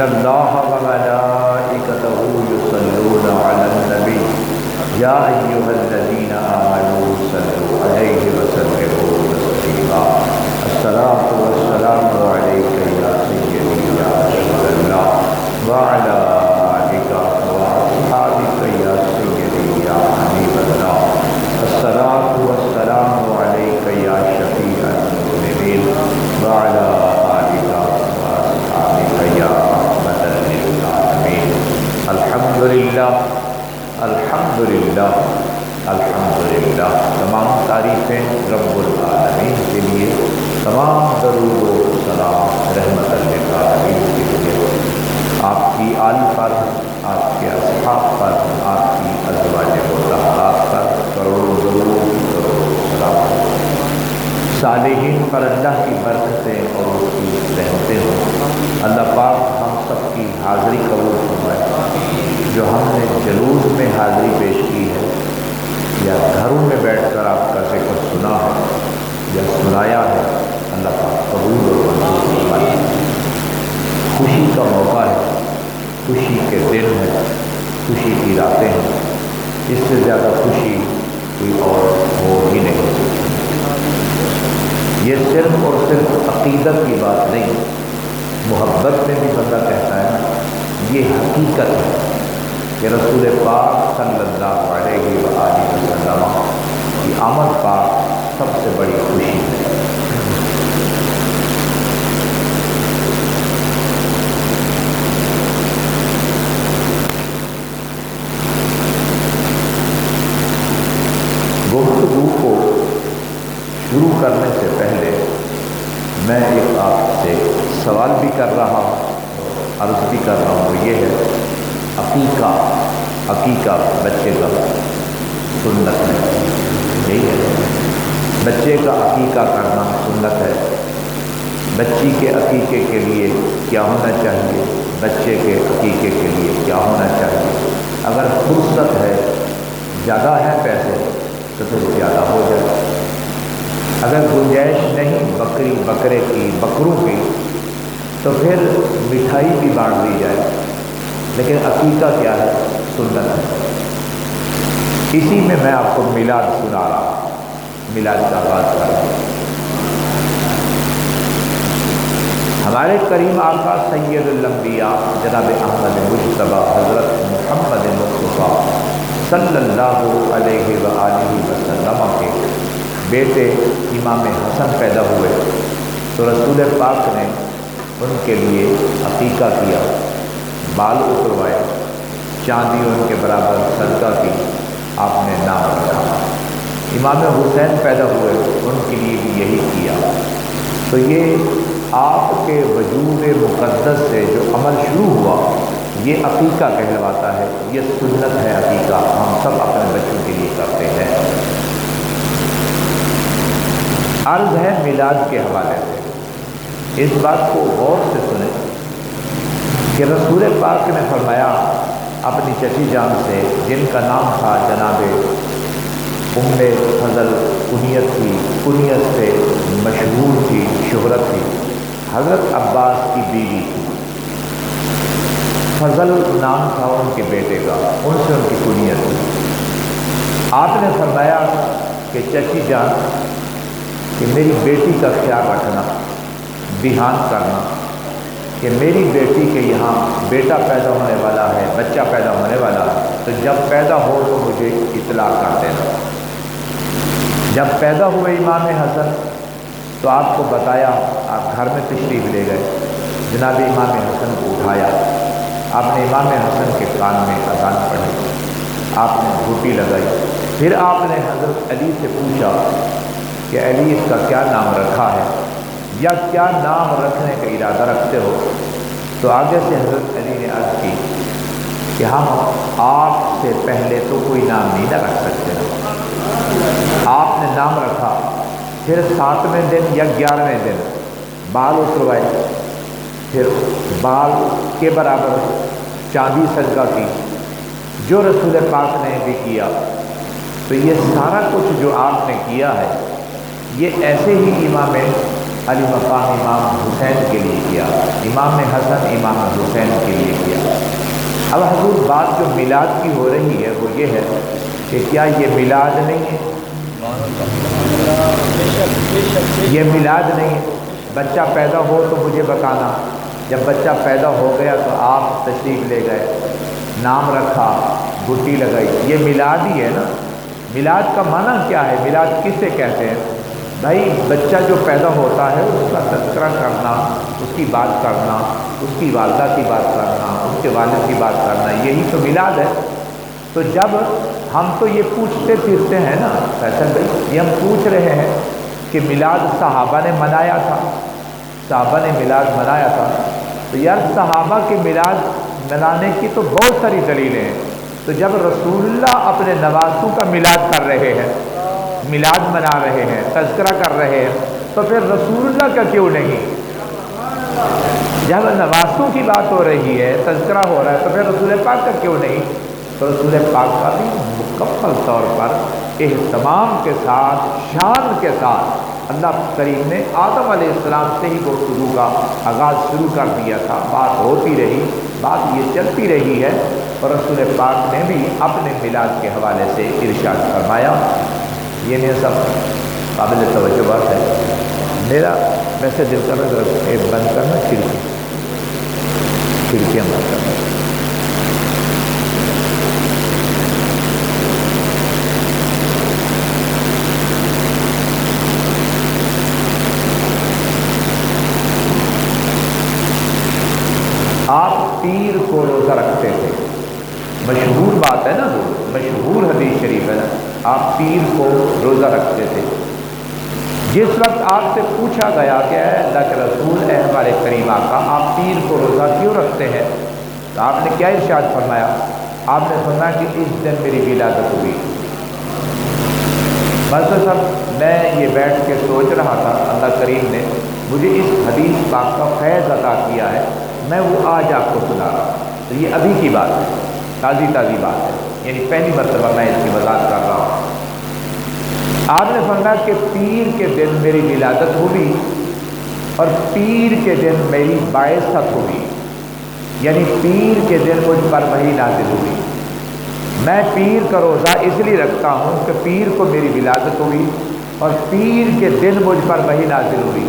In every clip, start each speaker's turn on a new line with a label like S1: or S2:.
S1: اللہ وملائکتہ یصلون علی النبی یا ایھا الذین آمنوا صلوا علیہ وسلموا تسلیما الصلاۃ والسلام علیک یا سیدی یا رسول اللہ وعلی آلک واصحابک یا سیدی یا حبیب اللہ الصلاۃ والسلام علیک یا شفیع المذنبین وعلی آلک واصحابک یا رحمۃ للعالمین الحمدللہ الحمدللہ الحمدللہ۔ تمام تعریفیں رب العالمین کے لیے، تمام درود و سلام رحمت للعالمین کے لیے، آپ کی آل پر، آپ کے اصحاب پر، آپ کی ازواج مطہرات پر کروڑوں درود کروڑوں سلام، صالحین پر اللہ کی برکتیں اور اس کی رحمتیں ہوں۔ اللہ پاک ہم سب کی حاضری قبول فرمائے، جو ہم نے جلوس میں حاضری پیش کی ہے یا گھروں میں بیٹھ کر آپ کا ذکر سنا ہے یا سنایا ہے، اللہ پاک قبول اور منظور فرمائے۔ خوشی کا موقع ہے، خوشی کے دن ہے، خوشی کی راتیں ہیں، اس سے زیادہ خوشی کوئی اور ہو ہی نہیں سکتی۔ یہ صرف اور صرف عقیدت کی بات نہیں، محبت میں بھی بندہ کہتا ہے یہ حقیقت ہے کہ رسول پاک صلی اللہ علیہ وآلہ وسلم کی آمد پاک سب سے بڑی خوشی ہے۔ گفتگو کو شروع کرنے سے پہلے میں ایک آپ سے سوال بھی کر رہا ہوں، عرض بھی کر رہا ہوں، یہ ہے عقیقہ بچے کا سنت ہے، یہی ہے بچے کا عقیقہ کرنا سنت ہے۔ بچی کے عقیقے کے لیے کیا ہونا چاہیے، بچے کے عقیقے کے لیے کیا ہونا چاہیے؟ اگر فرصت ہے، زیادہ ہے پیسے تو پھر زیادہ ہو جائے، اگر گنجائش نہیں بکرے کی بکروں کی تو پھر مٹھائی بھی بانٹ دی جائے، لیکن عقیقہ کیا ہے؟ سنت ہے۔ اسی میں میں آپ کو میلاد سنا رہا ہوں، میلاد کا آغاز کر رہا ہوں۔ ہمارے کریم آقا سید الانبیاء جناب احمد مجتبیٰ حضرت محمد مصطفیٰ صلی اللہ علیہ وآلہ وسلم کے بیٹے امام حسن پیدا ہوئے تو رسول پاک نے ان کے لیے عقیقہ کیا، بال اتروائے، چاندی ان کے برابر صدقہ کی، آپ نے نام رکھا۔ امام حسین پیدا ہوئے، ان کے لیے بھی یہی کیا۔ تو یہ آپ کے وجود مقدس سے جو عمل شروع ہوا یہ عقیقہ کہلواتا ہے، یہ سنت ہے عقیقہ، ہم سب اپنے بچوں کے لیے کرتے ہیں۔ عرض ہے میلاد کے حوالے سے، اس بات کو غور سے سنیں کہ رسول پاک نے فرمایا اپنی چچی جان سے، جن کا نام تھا جناب ام فضل، کنیت تھی، کنیت سے مشہور تھی، شہرت تھی، حضرت عباس کی بیوی تھی، فضل نام تھا ان کے بیٹے کا، ان سے ان کی کنیت تھی۔ آپ نے فرمایا کہ چچی جان کہ میری بیٹی کا خیال رکھنا، دھیان کرنا کہ میری بیٹی کے یہاں بیٹا پیدا ہونے والا ہے، بچہ پیدا ہونے والا ہے، تو جب پیدا ہو تو مجھے اطلاع کر دینا۔ جب پیدا ہوئے امام حسن تو آپ کو بتایا، آپ گھر میں تشریف لے گئے، جناب امام حسن کو اٹھایا، آپ نے امام حسن کے کان میں اذان پڑھی، آپ نے گھوٹی لگائی، پھر آپ نے حضرت علی سے پوچھا کہ علی اس کا کیا نام رکھا ہے یا کیا نام رکھنے کا ارادہ رکھتے ہو؟ تو آگے سے حضرت علی نے عرض کی کہ ہم آپ سے پہلے تو کوئی نام نہیں نہ رکھ سکتے۔ آپ نے نام رکھا، پھر 7ویں دن یا 11ویں دن بال اتروائے، پھر بال کے برابر چاندی صدقہ کی، جو رسول پاک نے بھی کیا۔ تو یہ سارا کچھ جو آپ نے کیا ہے یہ ایسے ہی امام علی مقام امام حسین کے لیے کیا، امام حسن امام حسین کے لیے کیا۔ اب حضور بات جو میلاد کی ہو رہی ہے وہ یہ ہے کہ کیا یہ میلاد نہیں ہے؟ یہ میلاد نہیں ہے۔ بچہ پیدا ہو تو مجھے بتانا، جب بچہ پیدا ہو گیا تو آپ تشریف لے گئے، نام رکھا، گٹی لگائی، یہ میلاد ہی ہے نا۔ میلاد کا معنی کیا ہے؟ میلاد کسے کہتے ہیں؟ بھائی بچہ جو پیدا ہوتا ہے اس کا تذکرہ کرنا، اس کی بات کرنا، اس کی والدہ کی بات کرنا، اس کے والد کی بات کرنا، یہی تو میلاد ہے۔ تو جب ہم تو یہ پوچھتے پھرتے ہیں نا فیصل بھائی، یہ ہم پوچھ رہے ہیں کہ میلاد صحابہ نے منایا تھا، صحابہ نے میلاد منایا تھا، تو یار صحابہ کے میلاد منانے کی تو بہت ساری دلیلیں ہیں۔ تو جب رسول اللہ اپنے نواسوں کا میلاد کر رہے ہیں، میلاد منا رہے ہیں، تذکرہ کر رہے ہیں، تو پھر رسول اللہ کا کیوں نہیں؟ جب نواسوں کی بات ہو رہی ہے، تذکرہ ہو رہا ہے، تو پھر رسول پاک کا کیوں نہیں؟ تو رسول پاک کا بھی مکمل طور پر اہتمام کے ساتھ، شان کے ساتھ اللہ کریم نے آدم علیہ السلام سے ہی گفتگو کا آغاز شروع کر دیا تھا۔ بات ہوتی رہی، بات یہ چلتی رہی ہے، اور رسول پاک نے بھی اپنے میلاد کے حوالے سے ارشاد فرمایا۔ یہ میرا سب قابل توجہ بات ہے۔ میرا ویسے دل کر رہا ہے بند کرنا، کھڑکیاں بند کرنا۔ آپ پیر کو روزہ رکھتے تھے، مشہور بات ہے نا، وہ مشہور حدیث شریف ہے نا، آپ پیر کو روزہ رکھتے تھے۔ جس وقت آپ سے پوچھا گیا کہ اے اللہ کے رسول، اے ہمارے کریم آقا، آپ پیر کو روزہ کیوں رکھتے ہیں؟ تو آپ نے کیا ارشاد فرمایا؟ آپ نے فرمایا کہ اس دن میری ولادت ہوئی۔ مطلب صاحب میں یہ بیٹھ کے سوچ رہا تھا، اللہ کریم نے مجھے اس حدیث پاک کا فیض عطا کیا ہے، میں وہ آج آپ کو سنا رہا ہوں۔ تو یہ ابھی کی بات ہے، تازی بات ہے، یعنی پہلی مرتبہ میں اس کی وضاحت کر رہا ہوں۔ آپ نے فرمایا کہ پیر کے دن میری ولادت ہوئی اور پیر کے دن میری بعثت ہوئی، یعنی پیر کے دن مجھ پر وحی نازل ہوئی۔ میں پیر کا روزہ اس لیے رکھتا ہوں کہ پیر کو میری ولادت ہوئی اور پیر کے دن مجھ پر وحی نازل ہوئی،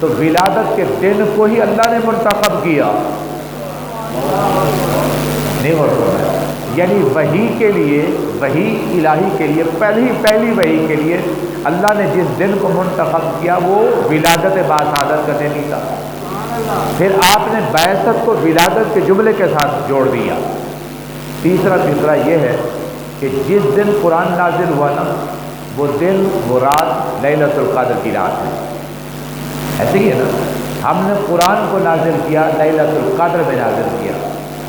S1: تو ولادت کے دن کو ہی اللہ نے منتخب کیا، نہیں ہو رہا، یعنی وحی کے لیے، وحی الہی کے لیے، پہلی وحی کے لیے اللہ نے جس دن کو منتخب کیا وہ ولادت باسعادت کا دن ہی تھا۔ پھر آپ نے بعثت کو ولادت کے جملے کے ساتھ جوڑ دیا۔ تیسرا فقرہ یہ ہے کہ جس دن قرآن نازل ہوا نا، وہ دن، وہ رات لیلۃ القدر کی رات ہے۔ ایسے ہی ہے نا، ہم نے قرآن کو نازل کیا، لیلۃ القدر میں نازل کیا،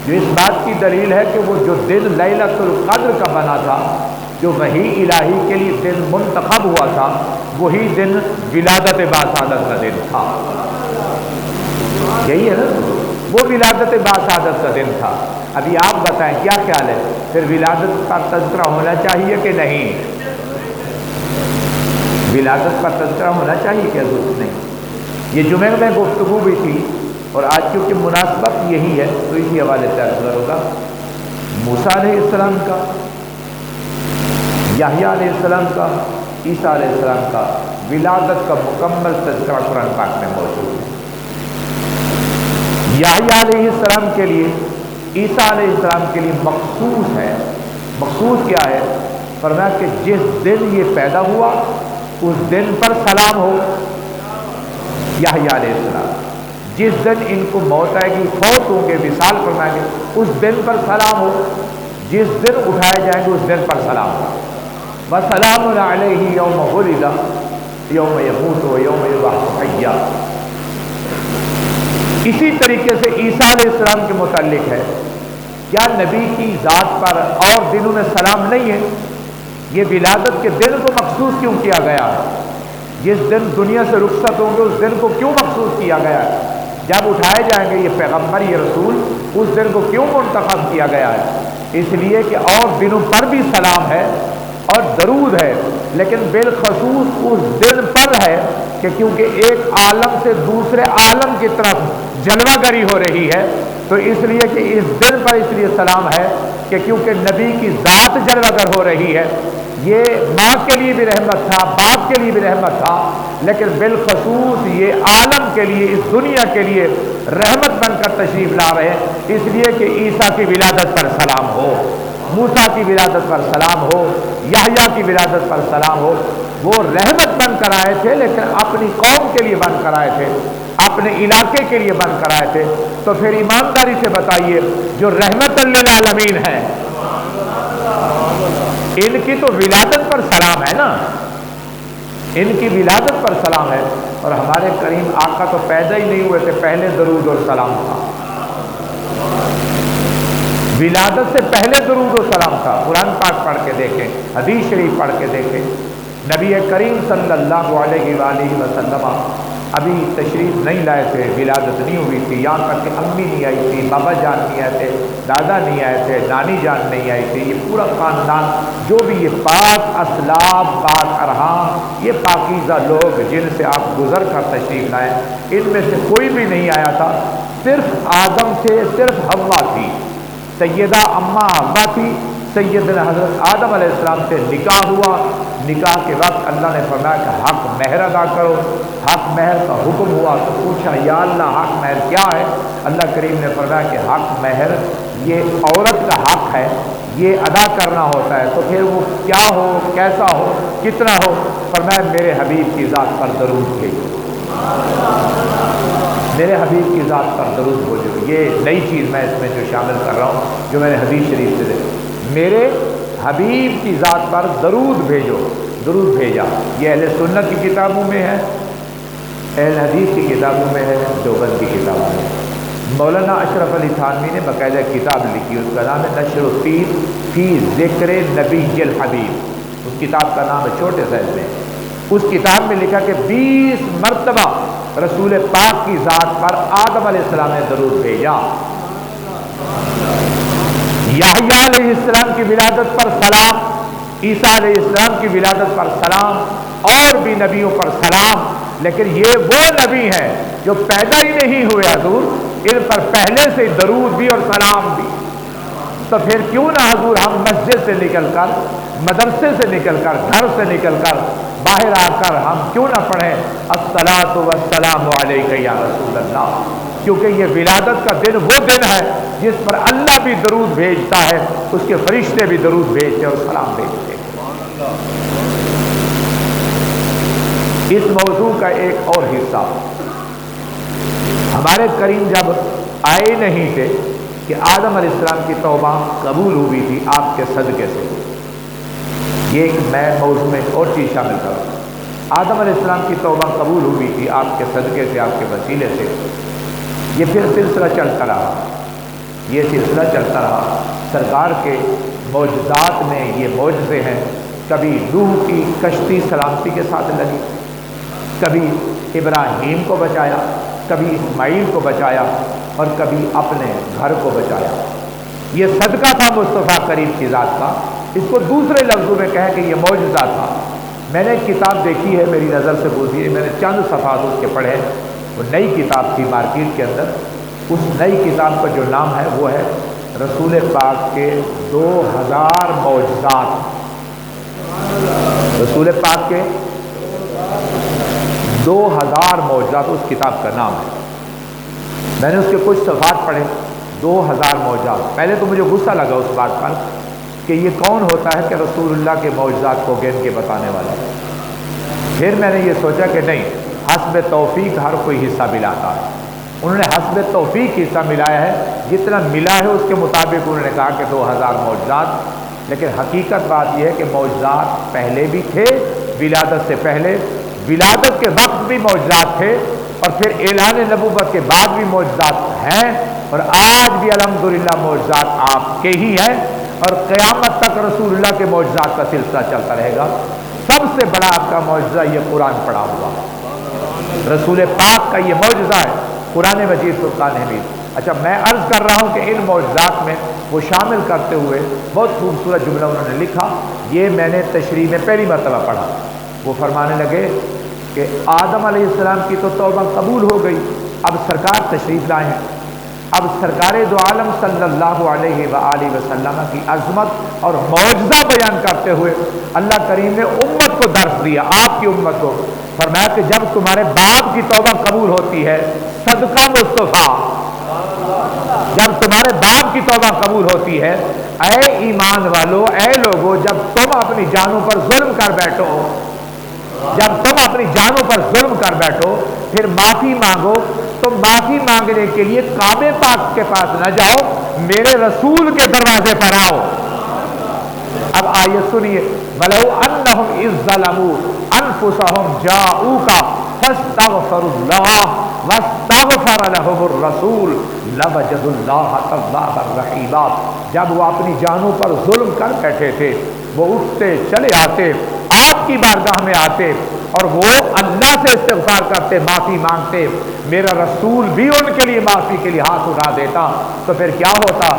S1: جو اس بات کی دلیل ہے کہ وہ جو دن لیلۃ القدر کا بنا تھا، جو وحی الہی کے لیے دن منتخب ہوا تھا، وہی دن ولادت باسعادت کا دن تھا۔ یہی ہے نا، وہ ولادت باسعادت کا دن تھا۔ ابھی آپ بتائیں کیا خیال ہے، پھر ولادت کا تذکرہ ہونا چاہیے کہ نہیں؟ ولادت کا تذکرہ ہونا چاہیے کہ ضرورت نہیں؟ یہ جمعے میں گفتگو بھی تھی، اور آج کیونکہ مناسبت یہی ہے تو اسی حوالے سے تذکرہ ہوگا۔ موسیٰ علیہ السلام کا، یحییٰ علیہ السلام کا، عیسیٰ علیہ السلام کا ولادت کا مکمل تذکرہ قرآن پاک میں موجود ہے۔ یحییٰ علیہ السلام کے لیے، عیسیٰ علیہ السلام کے لیے مخصوص ہے۔ مخصوص کیا ہے؟ فرمایا کہ جس دن یہ پیدا ہوا اس دن پر سلام ہو۔ یحییٰ علیہ السلام جس دن ان کو موت آئے گی، فوت ہوں گے، وصال فرمائیں گے، اس دن پر سلام ہو۔ جس دن اٹھائے جائیں گے اس دن پر سلام ہو۔ وَسَلَامٌ عَلَيْهِ يَوْمَ وُلِدَ يَوْمَ يَمُوتُ وَيَوْمَ يُبْعَثُ حَيًّا۔ اسی طریقے سے عیسیٰ علیہ السلام کے متعلق ہے، کیا نبی کی ذات پر اور دنوں میں سلام نہیں ہے؟ یہ ولادت کے دن کو مخصوص کیوں کیا گیا ہے؟ جس دن دنیا سے رخصت ہوں گے اس دن کو کیوں مخصوص کیا گیا ہے؟ جب اٹھائے جائیں گے یہ پیغمبر، یہ رسول، اس دن کو کیوں منتخب کیا گیا ہے؟ اس لیے کہ اور دنوں پر بھی سلام ہے اور درود ہے، لیکن بالخصوص اس دن پر ہے کہ کیونکہ ایک عالم سے دوسرے عالم کی طرف جلوہ گری ہو رہی ہے، تو اس لیے کہ اس دن پر اس لیے سلام ہے کہ کیونکہ نبی کی ذات جلوہ گر ہو رہی ہے۔ یہ ماں کے لیے بھی رحمت تھا، باپ کے لیے بھی رحمت تھا، لیکن بالخصوص یہ عالم کے لیے، اس دنیا کے لیے رحمت بن کر تشریف لا رہے ہیں، اس لیے کہ عیسیٰ کی ولادت پر سلام ہو، موسیٰ کی ولادت پر سلام ہو، یحییٰ کی ولادت پر سلام ہو۔ وہ رحمت بن کر آئے تھے، لیکن اپنی قوم کے لیے بن کر آئے تھے، اپنے علاقے کے لیے بن کر آئے تھے۔ تو پھر ایمانداری سے بتائیے، جو رحمت للعالمین ہے، ان کی تو ولادت پر سلام ہے نا، ان کی ولادت پر سلام ہے۔ اور ہمارے کریم آقا تو پیدا ہی نہیں ہوئے تھے، پہلے درود اور سلام تھا، ولادت سے پہلے درود و سلام تھا۔ قرآن پاک پڑھ کے دیکھیں، حدیث شریف پڑھ کے دیکھیں، نبی کریم صلی اللہ علیہ وآلہ وسلم ابھی تشریف نہیں لائے تھے، ولادت نہیں ہوئی تھی، یہاں تک کہ امی نہیں آئی تھی، بابا جان نہیں آئے تھے، دادا نہیں آئے تھے، نانی جان نہیں آئی تھی، یہ پورا خاندان جو بھی یہ پاک اسلاف، پاک ارحام، یہ پاکیزہ لوگ جن سے آپ گزر کر تشریف لائے، ان میں سے کوئی بھی نہیں آیا تھا، صرف آدم سے صرف حوا تھی، سیدہ اماں حوا تھی، سیدنا حضرت آدم علیہ السلام سے نکاح ہوا، نکاح کے وقت اللہ نے فرمایا کہ حق مہر ادا کرو، حق مہر کا حکم ہوا تو پوچھا یا اللہ حق مہر کیا ہے؟ اللہ کریم نے فرمایا کہ حق مہر یہ عورت کا حق ہے، یہ ادا کرنا ہوتا ہے، تو پھر وہ کیا ہو، کیسا ہو، کتنا ہو؟ فرمایا میرے حبیب کی ذات پر درود بھیجو، میرے حبیب کی ذات پر درود بھیجو۔ یہ نئی چیز میں اس میں جو شامل کر رہا ہوں، جو میں نے حدیث شریف سے دیکھا، میرے حبیب کی ذات پر درود بھیجو، درود بھیجا۔ یہ اہل سنت کی کتابوں میں ہے، اہل حدیث کی کتابوں میں ہے، دیوبند کی کتابوں میں۔ مولانا اشرف علی تھانوی نے باقاعدہ کتاب لکھی، اس کا نام ہے نشر الطیب فی ذکر نبی الحبیب، اس کتاب کا نام ہے، چھوٹے سائز میں۔ اس کتاب میں لکھا کہ 20 مرتبہ رسول پاک کی ذات پر آدم علیہ السلام نے درود بھیجا، یحییٰ علیہ السلام کی ولادت پر سلام، عیسیٰ علیہ السلام کی ولادت پر سلام، اور بھی نبیوں پر سلام، لیکن یہ وہ نبی ہیں جو پیدا ہی نہیں ہوئے حضور، ان پر پہلے سے درود بھی اور سلام بھی۔ تو پھر کیوں نہ حضور ہم مسجد سے نکل کر، مدرسے سے نکل کر، گھر سے نکل کر، باہر آ کر ہم کیوں نہ پڑھیں الصلاۃ والسلام علیک یا رسول اللہ، کیونکہ یہ ولادت کا دن وہ دن ہے جس پر اللہ بھی درود بھیجتا ہے، اس کے فرشتے بھی درود بھیجتے اور سلام بھیجتے ہیں۔ اس موضوع کا ایک اور حصہ، ہمارے کریم جب آئے نہیں تھے کہ آدم علیہ السلام کی توبہ قبول ہوئی تھی آپ کے صدقے سے، یہ میں موضوع میں ایک اور چیز شامل کروں۔ آدم علیہ السلام کی توبہ قبول ہوئی تھی آپ کے صدقے سے، آپ کے وسیلے سے۔ یہ پھر سلسلہ چلتا رہا، یہ سلسلہ چلتا رہا، سرکار کے معجزات میں یہ معجزے ہیں، کبھی نوح کی کشتی سلامتی کے ساتھ لگی، کبھی ابراہیم کو بچایا، کبھی اسماعیل کو بچایا، اور کبھی اپنے گھر کو بچایا۔ یہ صدقہ تھا مصطفیٰ کریم کی ذات کا، اس کو دوسرے لفظوں میں کہیں کہ یہ معجزہ تھا۔ میں نے ایک کتاب دیکھی ہے، میری نظر سے گزری ہے، میں نے چند صفحات اس کے پڑھے، وہ نئی کتاب تھی مارکیٹ کے اندر، اس نئی کتاب کا جو نام ہے وہ ہے رسول پاک کے 2000 معجزات، رسول پاک کے 2000 معجزات اس کتاب کا نام ہے۔ میں نے اس کے کچھ صفحات پڑھے، 2000 معجزات۔ پہلے تو مجھے غصہ لگا اس بات پر کہ یہ کون ہوتا ہے کہ رسول اللہ کے معجزات کو گن کے بتانے والا۔ پھر میں نے یہ سوچا کہ نہیں، حسب توفیق ہر کوئی حصہ ملاتا ہے، انہوں نے حسب توفیق حصہ ملایا ہے، جتنا ملا ہے اس کے مطابق انہوں نے کہا کہ 2000 معجزات۔ لیکن حقیقت بات یہ ہے کہ معجزات پہلے بھی تھے، ولادت سے پہلے، ولادت کے وقت بھی معجزات تھے، اور پھر اعلان نبوت کے بعد بھی معجزات ہیں، اور آج بھی الحمدللہ معجزات آپ کے ہی ہیں، اور قیامت تک رسول اللہ کے معجزات کا سلسلہ چلتا رہے گا۔ سب سے بڑا آپ کا معجزہ یہ قرآن پڑھا ہوا، رسول پاک کا یہ معجزہ ہے، قرآن مجید فرقان حمید۔ اچھا میں عرض کر رہا ہوں کہ ان معجزات میں وہ شامل کرتے ہوئے بہت خوبصورت جملہ انہوں نے لکھا، یہ میں نے تشریح میں پہلی مرتبہ پڑھا۔ وہ فرمانے لگے کہ آدم علیہ السلام کی تو توبہ قبول ہو گئی، اب سرکار تشریف لائے ہیں، اب سرکار دو عالم صلی اللہ علیہ وآلہ وسلم کی عظمت اور معجزہ بیان کرتے ہوئے اللہ کریم نے امت کو درس دیا، آپ کی امت کو فرمایا کہ جب تمہارے باپ کی توبہ قبول ہوتی ہے صدقہ مصطفیٰ، جب تمہارے باپ کی توبہ قبول ہوتی ہے، اے ایمان والو، اے لوگو، جب تم اپنی جانوں پر ظلم کر بیٹھو، جب تم اپنی جانوں پر ظلم کر بیٹھو پھر معافی مانگو تو معافی مانگنے کے لیے کعبے پاک کے پاس نہ جاؤ، میرے رسول کے دروازے پر آؤ۔ اب آیت سنیے، وَلَوْ أَنَّهُمْ إِذ ظَّلَمُوا أَنفُسَهُمْ جَاءُوكَ فَاسْتَغْفَرُوا اللَّهَ وَاسْتَغْفَرَ لَهُمُ الرَّسُولُ لَوَجَدُوا اللَّهَ تَوَّابًا رَحِيمًا، جب وہ اپنی جانوں پر ظلم کر بیٹھے تھے وہ اٹھتے چلے آتے، آپ کی بارگاہ میں آتے اور وہ اللہ سے استغفار کرتے، معافی مانگتے، میرا رسول بھی ان کے لیے معافی کے لیے ہاتھ اٹھا دیتا، تو پھر کیا ہوتا؟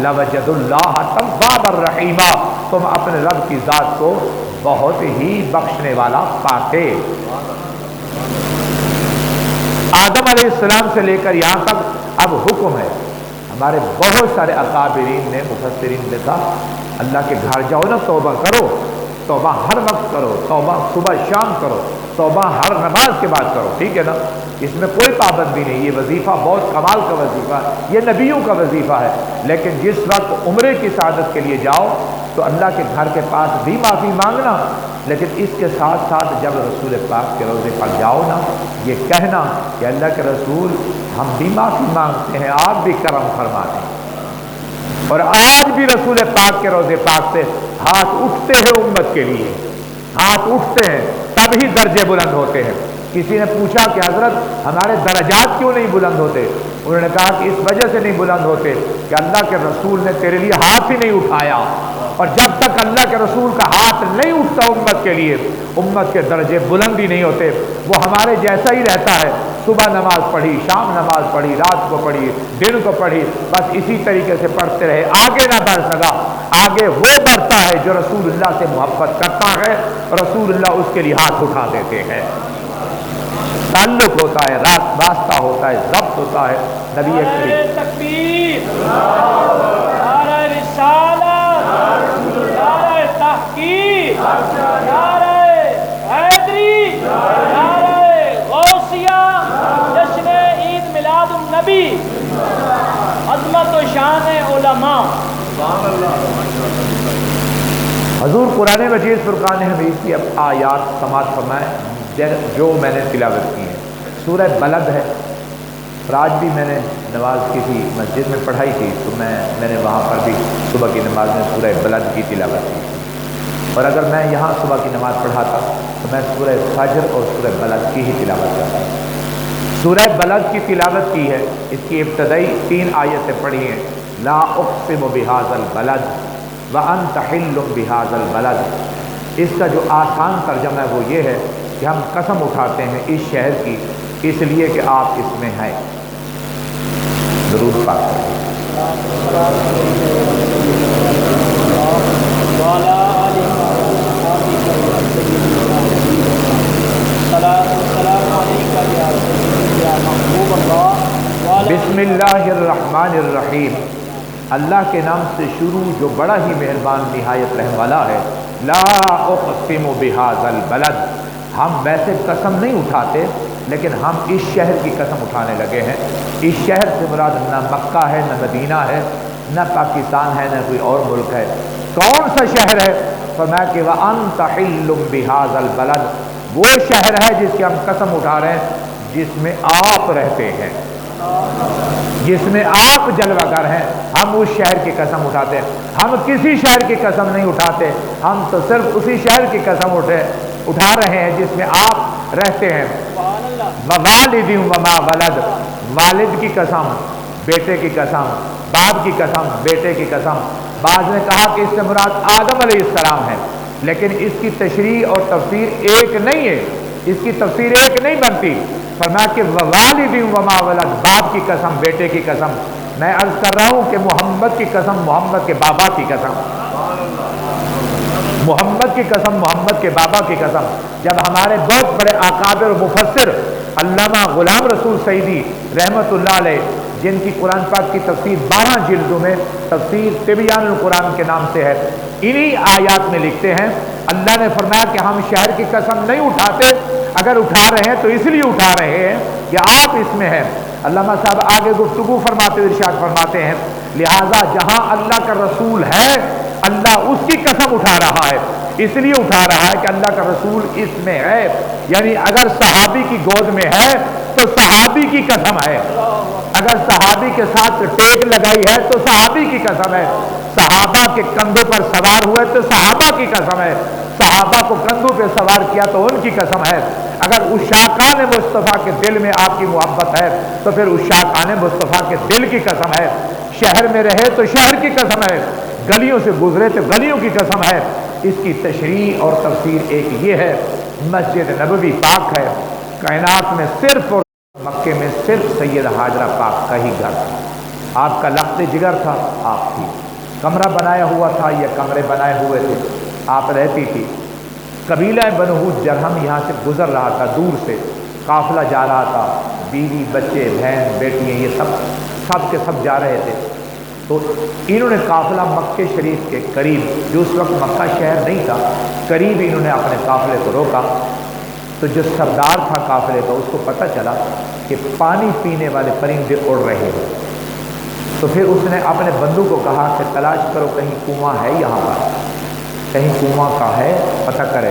S1: لوجد اللہ توابا رحیما، تم اپنے رب کی ذات کو بہت ہی بخشنے والا پاتے۔ آدم علیہ السلام سے لے کر یہاں تک اب حکم ہے، ہمارے بہت سارے اکابرین نے، مفسرین نے کہا اللہ کے گھر جاؤ نا، توبہ کرو، توبہ ہر وقت کرو، توبہ صبح شام کرو، توبہ ہر نماز کے بعد کرو، ٹھیک ہے نا، اس میں کوئی پابندی نہیں، یہ وظیفہ بہت کمال کا وظیفہ ہے، یہ نبیوں کا وظیفہ ہے، لیکن جس وقت عمرے کی سعادت کے لیے جاؤ تو اللہ کے گھر کے پاس بھی معافی مانگنا، لیکن اس کے ساتھ ساتھ جب رسول پاک کے روضے پر جاؤ نا، یہ کہنا کہ اللہ کے رسول ہم بھی معافی مانگتے ہیں، آپ بھی کرم فرما دیں۔ اور آج بھی رسول پاک کے روضے پاک سے ہاتھ اٹھتے ہیں امت کے لیے، ہاتھ اٹھتے ہیں تب ہی درجے بلند ہوتے ہیں۔ کسی نے پوچھا کہ حضرت ہمارے درجات کیوں نہیں بلند ہوتے؟ انہوں نے کہا کہ اس وجہ سے نہیں بلند ہوتے کہ اللہ کے رسول نے تیرے لیے ہاتھ ہی نہیں اٹھایا، اور جب تک اللہ کے رسول کا ہاتھ نہیں اٹھتا امت کے لیے، امت کے درجے بلند ہی نہیں ہوتے، وہ ہمارے جیسا ہی رہتا ہے، صبح نماز پڑھی، شام نماز پڑھی، رات کو پڑھی، دن کو پڑھی، بس اسی طریقے سے پڑھتے رہے، آگے نہ بڑھ سکا۔ آگے وہ بڑھتا ہے جو رسول اللہ سے محبت کرتا ہے، رسول اللہ اس کے لیے ہاتھ اٹھا دیتے ہیں، تعلق ہوتا ہے، واسطہ ہوتا ہے، ضبط ہوتا ہے۔ نبی کریم
S2: تکبیر، نعرہ رسالت، نعرہ تحقیق، نعرہ حیدری، نعرہ غوثیہ، جشن عید میلاد النبی، عظمت و شان علماء۔
S1: حضور قرآن مجید فرقان حمید کی اب آیات سماعت فرمائیں جو میں نے تلاوت کی ہے۔ سورہ بلد ہے، اور آج بھی میں نے نماز کسی مسجد میں پڑھائی تھی تو میں نے وہاں پر بھی صبح کی نماز میں سورہ بلد کی تلاوت کی، اور اگر میں یہاں صبح کی نماز پڑھاتا تو میں سورہ فجر اور سورہ بلد کی ہی تلاوت کرتا۔ سورہ بلد کی تلاوت کی ہے، اس کی ابتدائی 3 آیتیں پڑھی ہیں، لا اقسم بہذا البلد وانت حل بہذا البلد۔ اس کا جو آسان ترجمہ ہے وہ یہ ہے کہ ہم قسم اٹھاتے ہیں اس شہر کی، اس لیے کہ آپ اس میں ہیں۔ درود پاک بسم اللہ الرحمن الرحیم، اللہ کے نام سے شروع جو بڑا ہی مہربان نہایت رحم والا ہے۔ لا اقسم بہذا البلد، ہم ویسے قسم نہیں اٹھاتے لیکن ہم اس شہر کی قسم اٹھانے لگے ہیں۔ اس شہر سے مراد نہ مکہ ہے، نہ مدینہ ہے، نہ پاکستان ہے، نہ کوئی اور ملک ہے۔ کون سا شہر ہے؟ فرمایا کہ وَأَنْتَ حِلٌّ بِهَذَا الْبَلَدِ، وہ شہر ہے جس کی ہم قسم اٹھا رہے ہیں جس میں آپ رہتے ہیں، جس میں آپ جلوہ گر ہیں، ہم اس شہر کی قسم اٹھاتے ہیں۔ ہم کسی شہر کی قسم نہیں اٹھاتے، ہم تو صرف اسی شہر کی قسم اٹھا رہے ہیں جس میں آپ رہتے ہیں۔ ووالد وما ولد، والد کی قسم، بیٹے کی قسم، باپ کی قسم، بیٹے کی قسم۔ بعض نے کہا کہ اس سے مراد آدم علیہ السلام ہے، لیکن اس کی تشریح اور تفسیر ایک نہیں ہے، اس کی تفسیر ایک نہیں بنتی۔ فرمایا کہ ووالد وما ولد، باپ کی قسم، بیٹے کی قسم، میں عرض کر رہا ہوں کہ محمد کی قسم، محمد کے بابا کی قسم، محمد کی قسم، محمد کے بابا کی قسم، جب ہمارے بہت بڑے اکابر و مفسر علامہ غلام رسول سعیدی رحمۃ اللہ علیہ، جن کی قرآن پاک کی تفسیر 12 جلدوں میں تفسیر تبیان القرآن کے نام سے ہے، انہی آیات میں لکھتے ہیں اللہ نے فرمایا کہ ہم شہر کی قسم نہیں اٹھاتے، اگر اٹھا رہے ہیں تو اس لیے اٹھا رہے ہیں کہ آپ اس میں ہیں۔ علامہ صاحب آگے گفتگو فرماتے ہوئے ارشاد فرماتے ہیں لہذا جہاں اللہ کا رسول ہے اللہ اس کی قسم اٹھا رہا ہے، اس لیے اٹھا رہا ہے کہ اللہ کا رسول اس میں ہے، یعنی اگر صحابی کی گود میں ہے تو صحابی کی قسم ہے، اگر صحابی کے ساتھ ٹیک لگائی ہے تو صحابی کی قسم ہے، صحابہ کے کندھوں پر سوار ہوئے تو صحابہ کی قسم ہے، صحابہ کو کندھوں پہ سوار کیا تو ان کی قسم ہے، اگر عشاقان مصطفیٰ کے دل میں آپ کی محبت ہے تو پھر عشاقان مصطفیٰ کے دل کی قسم ہے، شہر میں رہے تو شہر کی قسم ہے، گلیوں سے گزرے تو گلیوں کی قسم ہے۔ اس کی تشریح اور تفسیر ایک یہ ہے، مسجد نبوی پاک ہے، کائنات میں صرف اور مکے میں صرف سید حاجرہ پاک کا ہی گھر تھا، آپ کا لخت جگر تھا، آپ تھی، کمرہ بنایا ہوا تھا یا کمرے بنائے ہوئے تھے، آپ رہتی تھی۔ قبیلہ بنو جرہم یہاں سے گزر رہا تھا، دور سے قافلہ جا رہا تھا، بیوی بچے بہن بیٹیاں یہ سب کے سب جا رہے تھے، تو انہوں نے قافلہ مکے شریف کے قریب، جو اس وقت مکہ شہر نہیں تھا، قریب انہوں نے اپنے قافلے کو روکا، تو جو سردار تھا قافلے کا اس کو پتہ چلا کہ پانی پینے والے پرندے اڑ رہے ہیں، تو پھر اس نے اپنے بندو کو کہا کہ تلاش کرو کہیں کنواں ہے یہاں پر، کہیں کنواں کا ہے پتہ کریں،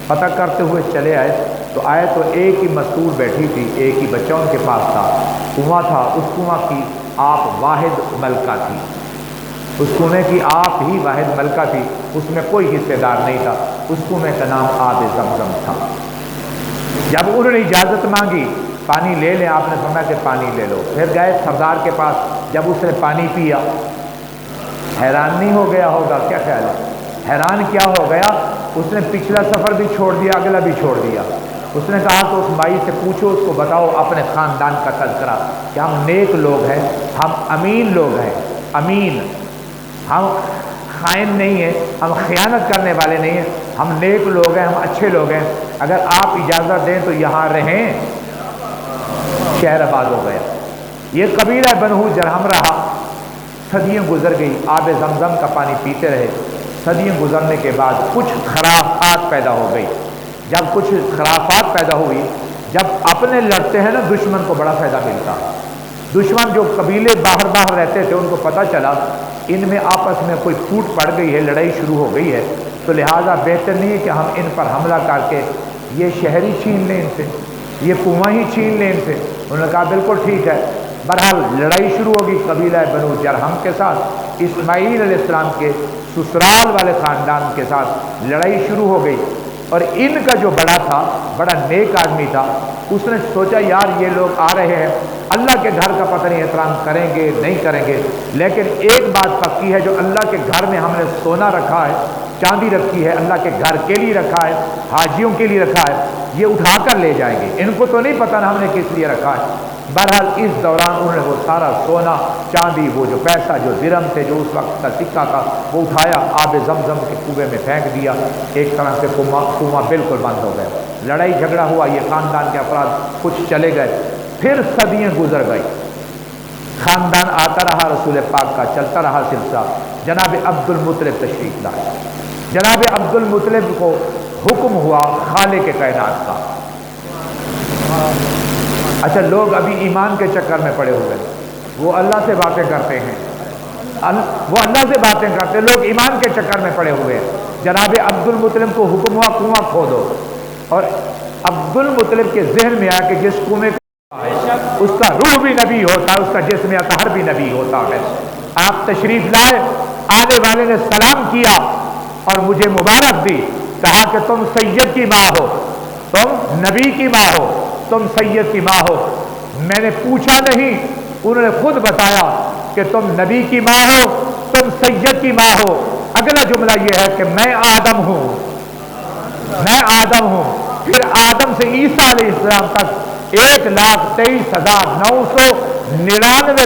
S1: پتہ کرتے ہوئے چلے آئے تو آئے تو ایک ہی مستور بیٹھی تھی، ایک ہی بچہ ان کے پاس تھا، کنواں تھا، اس کنواں کی آپ واحد ملکہ تھی، اس کنویں کی آپ ہی واحد ملکہ تھی، اس میں کوئی حصے دار نہیں تھا، اس کنویں کا نام آب زمزم تھا۔ جب انہوں نے اجازت مانگی پانی لے لیں، آپ نے فرمایا کہ پانی لے لو، پھر گئے سردار کے پاس، جب اس نے پانی پیا حیران نہیں ہو گیا ہوگا، کیا خیال ہے؟ حیران کیا ہو گیا، اس نے پچھلا سفر بھی چھوڑ دیا، اگلا بھی چھوڑ دیا، اس نے کہا تو اس مائی سے پوچھو، اس کو بتاؤ اپنے خاندان کا تذکرہ کہ ہم نیک لوگ ہیں، ہم امین لوگ ہیں، امین، ہم خائن نہیں ہیں، ہم خیانت کرنے والے نہیں ہیں، ہم نیک لوگ ہیں، ہم اچھے لوگ ہیں، اگر آپ اجازت دیں تو یہاں رہیں۔ شہر آباد ہو گیا، یہ قبیلہ بنو جرہم رہا، صدیاں گزر گئی، آب زمزم کا پانی پیتے رہے، صدیاں گزرنے کے بعد کچھ خرافات پیدا ہو گئی، جب کچھ خرافات پیدا ہوئی، جب اپنے لڑتے ہیں نا دشمن کو بڑا فائدہ ملتا، دشمن جو قبیلے باہر رہتے تھے ان کو پتہ چلا ان میں آپس میں کوئی پھوٹ پڑ گئی ہے، لڑائی شروع ہو گئی ہے، تو لہٰذا بہتر نہیں ہے کہ ہم ان پر حملہ کر کے یہ شہری چھین لیں ان سے، یہ کنواں ہی چھین لیں ان سے، انہوں نے کہا بالکل ٹھیک ہے۔ بہرحال لڑائی شروع ہوگی قبیلہ بنو جرہم کے ساتھ، اسماعیل علیہ السلام کے سسرال والے خاندان کے ساتھ لڑائی شروع ہو گئی، اور ان کا جو بڑا تھا، بڑا نیک آدمی تھا، اس نے سوچا یار یہ لوگ آ رہے ہیں، اللہ کے گھر کا پتہ نہیں احترام کریں گے نہیں کریں گے، لیکن ایک بات پکی ہے، جو اللہ کے گھر میں ہم نے سونا رکھا ہے، چاندی رکھی ہے، اللہ کے گھر کے لیے رکھا ہے، حاجیوں کے لیے رکھا ہے، یہ اٹھا کر لے جائیں گے، ان کو تو نہیں پتہ نا ہم نے کس لیے رکھا ہے۔ بہرحال اس دوران انہوں نے وہ سارا سونا چاندی، وہ جو پیسہ جو درہم تھے، جو اس وقت کا سکہ تھا، وہ اٹھایا، آب زمزم کے کنویں میں پھینک دیا، ایک طرح سے کنواں بالکل بند ہو گیا، لڑائی جھگڑا ہوا، یہ خاندان کے افراد کچھ چلے گئے، پھر صدیاں گزر گئی، خاندان آتا رہا، رسول پاک کا چلتا رہا سلسلہ، جناب عبد المطلب تشریف لائے، جناب عبد المطلب کو حکم ہوا خالق کائنات کا۔ اچھا لوگ ابھی ایمان کے چکر میں پڑے ہوئے، وہ اللہ سے باتیں کرتے ہیں، وہ اللہ سے باتیں کرتے ہیں، لوگ ایمان کے چکر میں پڑے ہوئے ہیں۔ جناب عبد المطلب کو حکم ہوا کنواں کھودو، اور عبد المطلب کے ذہن میں آیا کہ جس کنویں اس کا روح بھی نبی ہوتا ہے، اس کا جسم اطہر بھی نبی ہوتا ہے۔ آپ تشریف لائے، آنے والے نے سلام کیا اور مجھے مبارک دی، کہا کہ تم سید کی ماں ہو، تم نبی کی ماں ہو، تم سید کی ماں ہو۔ میں نے پوچھا نہیں، انہوں نے خود بتایا کہ تم نبی کی ماں ہو، تم سید کی ماں ہو۔ اگلا جملہ یہ ہے کہ میں آدم ہوں، میں آدم ہوں۔ پھر آدم سے عیسیٰ علیہ السلام تک 1,23,999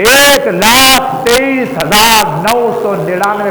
S1: 1,23,999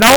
S1: 9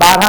S1: 12